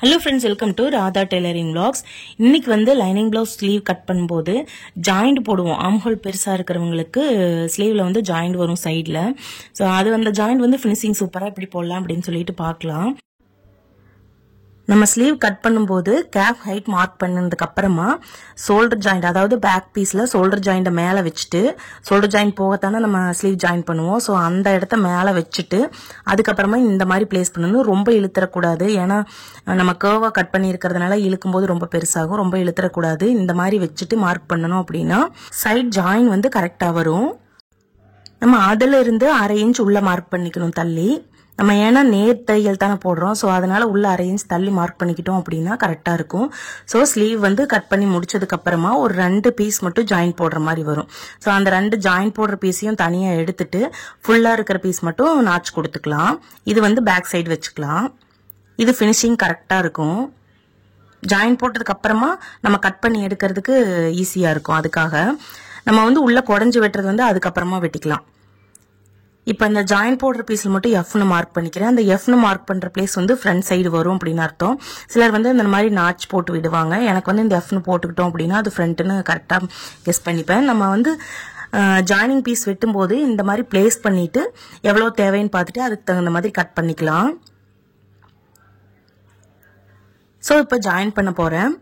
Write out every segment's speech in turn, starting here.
Hello friends, welcome to Radha Tailoring Vlogs. இன்னைக்கு வந்து lining blouse sleeve cut பண்ணும்போது joint போடுவோம். ஆர்ம் ஹோல் பெருசா இருக்கிறவங்களுக்கு ஸ்லீவ்ல வந்து ஜாயிண்ட் வரும் சைடுல. சோ அது அந்த ஜாயிண்ட் வந்து ஃபினிஷிங் சூப்பரா இப்படி போடலாம் அப்படினு சொல்லிட்டு பார்க்கலாம். நம்ம ஸ்லீவ் கட் பண்ணும்போது கேப் ஹைட் மார்க் பண்ணதுக்கு அப்புறமா ஷோல்டர் ஜாயிண்ட் அதாவது பேக் பீஸ்ல ஷோல்டர் ஜாயிண்ட மேல வச்சிட்டு ஷோல்டர் ஜாயிண்ட் போகத்தானே நம்ம ஸ்லீவ் ஜாயின் பண்ணுவோம். சோ அந்த இடத்த மேல வச்சிட்டு அதுக்கு அப்புறமா இந்த மாதிரி பிளேஸ் பண்ணனும். ரொம்ப இழுத்தற கூடாது. ஏனா நம்ம கர்வா கட் பண்ணி இருக்கிறதுனால இழுக்கும்போது ரொம்ப பெருசாகும். ரொம்ப இழுத்தற கூடாது. இந்த மாதிரி வச்சிட்டு மார்க் பண்ணனும் அப்படினா சைடு ஜாயின் வந்து கரெக்ட்டா வரும். நம்ம அதில இருந்து 1/2 இன்ச் உள்ள மார்க் பண்ணிக்கணும் தள்ளி. நம்ம ஏனா நேர் தையல் தான போடுறோம். சோ அதனால உள்ள 1/2 இன்ச் தள்ளி மார்க் பண்ணிக்கிட்டோம் அப்படினா கரெக்ட்டா இருக்கும். சோ ஸ்லீவ் வந்து கட் பண்ணி முடிச்சதுக்கு அப்புறமா ஒரு 2 பீஸ் மட்டும் ஜாயின் போடுற மாதிரி வரும். சோ அந்த 2 ஜாயின் போடுற பீஸையும் தனியா எடுத்துட்டு ஃபுல்லா இருக்கிற பீஸ் மட்டும் நாட்ச் கொடுத்துக்கலாம். இது வந்து பேக் சைடு வெச்சுக்கலாம். இது ஃபினிஷிங் கரெக்ட்டா இருக்கும். ஜாயின் போட்டதுக்கு அப்புறமா நம்ம கட் பண்ணி எடுக்கிறதுக்கு ஈஸியா இருக்கும். அதுக்காக நம்ம வந்து உள்ள குடஞ்சு வெட்றது வந்து அதுக்கு அப்புறமா வெட்டிக்கலாம். இப்போ இந்த ஜாயின் போடுற பீஸ்ல மட்டும் F னு மார்க் பண்ணிக்கிறேன். அந்த F னு மார்க் பண்ற பிளேஸ் வந்து ஃப்ரண்ட் சைடு வரும் அப்படின்னு அர்த்தம். சிலர் வந்து இந்த மாதிரி நாட்ச் போட்டு விடுவாங்க. எனக்கு வந்து இந்த F னு போட்டுக்கிட்டோம் அப்படின்னா அது ஃப்ரண்ட்னு கரெக்டா கெஸ் பண்ணிப்பேன். நம்ம வந்து ஜாயினிங் பீஸ் வெட்டும்போது இந்த மாதிரி பிளேஸ் பண்ணிட்டு எவ்வளவு தேவைன்னு பார்த்துட்டு அதுக்கு தகுந்த மாதிரி கட் பண்ணிக்கலாம். சோ இப்போ ஜாயின் பண்ண போறேன்.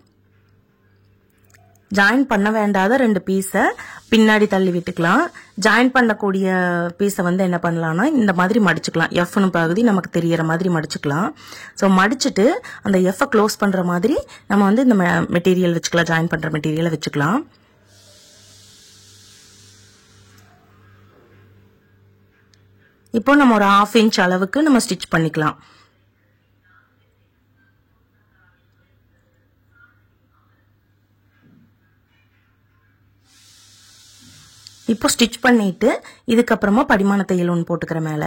ஜாயின் பண்ண வேண்டாத 2 பீஸை பின்னாடி தள்ளி விட்டுக்கலாம். ஜாயின் பண்ணக்கூடிய பீஸை வந்து என்ன பண்ணலாம்னா இந்த மாதிரி மடிச்சுக்கலாம். F னு பகுதி நமக்கு தெரியற மாதிரி மடிச்சுக்கலாம். சோ மடிச்சிட்டு அந்த F க்ளோஸ் பண்ற மாதிரி நம்ம வந்து இந்த மெட்டீரியல் வெச்சுக்கலாம். ஜாயின் பண்ற மெட்டீரியலை வெச்சுக்கலாம். இப்போ நம்ம ஒரு 1/2 இன்ச் அளவுக்கு நம்ம ஸ்டிட்ச் பண்ணிக்கலாம். இப்போ ஸ்டிட்ச் பண்ணிட்டு இதுக்கு அப்புறமா படிமான தையல் ஒன்று போட்டுக்கிற மேல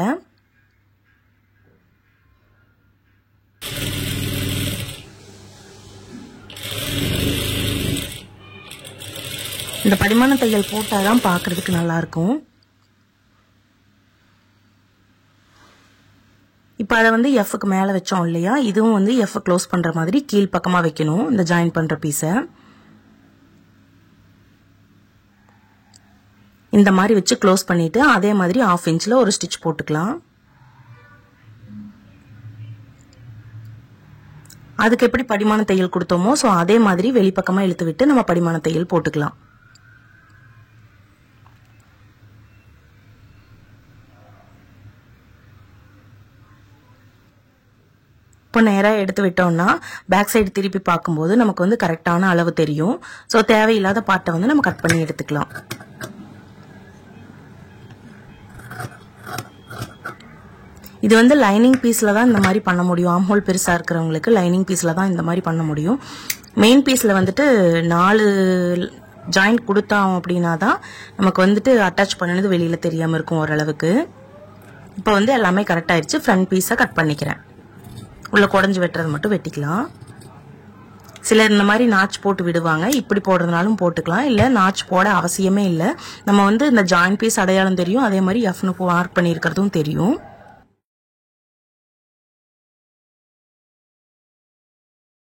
இந்த படிமான தையல் போட்டாதான் பார்க்கிறதுக்கு நல்லா இருக்கும். இப்போ அதை வந்து Fக்கு மேல வச்சோம் இல்லையா, இதுவும் வந்து F க்ளோஸ் பண்ற மாதிரி கீழ் பக்கமா வைக்கணும். இந்த ஜாயின் பண்ற பீஸை இந்த மாதிரி வச்சு க்ளோஸ் பண்ணிட்டு அதே மாதிரி 1/2 இன்ச்ல ஒரு ஸ்டிட்ச் போட்டுக்கலாம். அதுக்கு எப்படி படிமான தையல் கொடுத்தோமோ சோ அதே மாதிரி வெளிப்பக்கமா இழுத்து விட்டு நம்ம படிமான தையல் போட்டுக்கலாம். இப்போ நேரா எடுத்து விட்டோம்னா பேக் சைடு திருப்பி பார்க்கும்போது நமக்கு வந்து கரெக்டான அளவு தெரியும். சோ தேவையில்லாத பார்ட்டை வந்து நம்ம கட் பண்ணி எடுத்துக்கலாம். இது வந்து லைனிங் பீஸ்ல தான் இந்த மாதிரி பண்ண முடியும். ஆர்ம் ஹோல் பெருசா இருக்கிறவங்களுக்கு லைனிங் பீஸ்ல தான் இந்த மாதிரி பண்ண முடியும். மெயின் பீஸ்ல வந்துட்டு 4 ஜாயிண்ட் கொடுத்தோம் அப்படின்னா தான் நமக்கு வந்துட்டு அட்டாச் பண்ணது வெளியில தெரியாம இருக்கும் ஓரளவுக்கு. இப்போ வந்து எல்லாமே கரெக்ட் ஆயிடுச்சு. ஃப்ரண்ட் பீஸை கட் பண்ணிக்கிறேன். உள்ள குடஞ்சு வெட்டுறது மட்டும் வெட்டிக்கலாம். சிலர் இந்த மாதிரி நாட்ச் போட்டு விடுவாங்க. இப்படி போடுறதுனாலும் போட்டுக்கலாம். இல்ல நாட்ச் போட அவசியமே இல்லை. நம்ம வந்து இந்த ஜாயின் பீஸ் அடையாளம் தெரியும். அதே மாதிரி F னு மார்க் பண்ணி இருக்கிறதும் தெரியும்.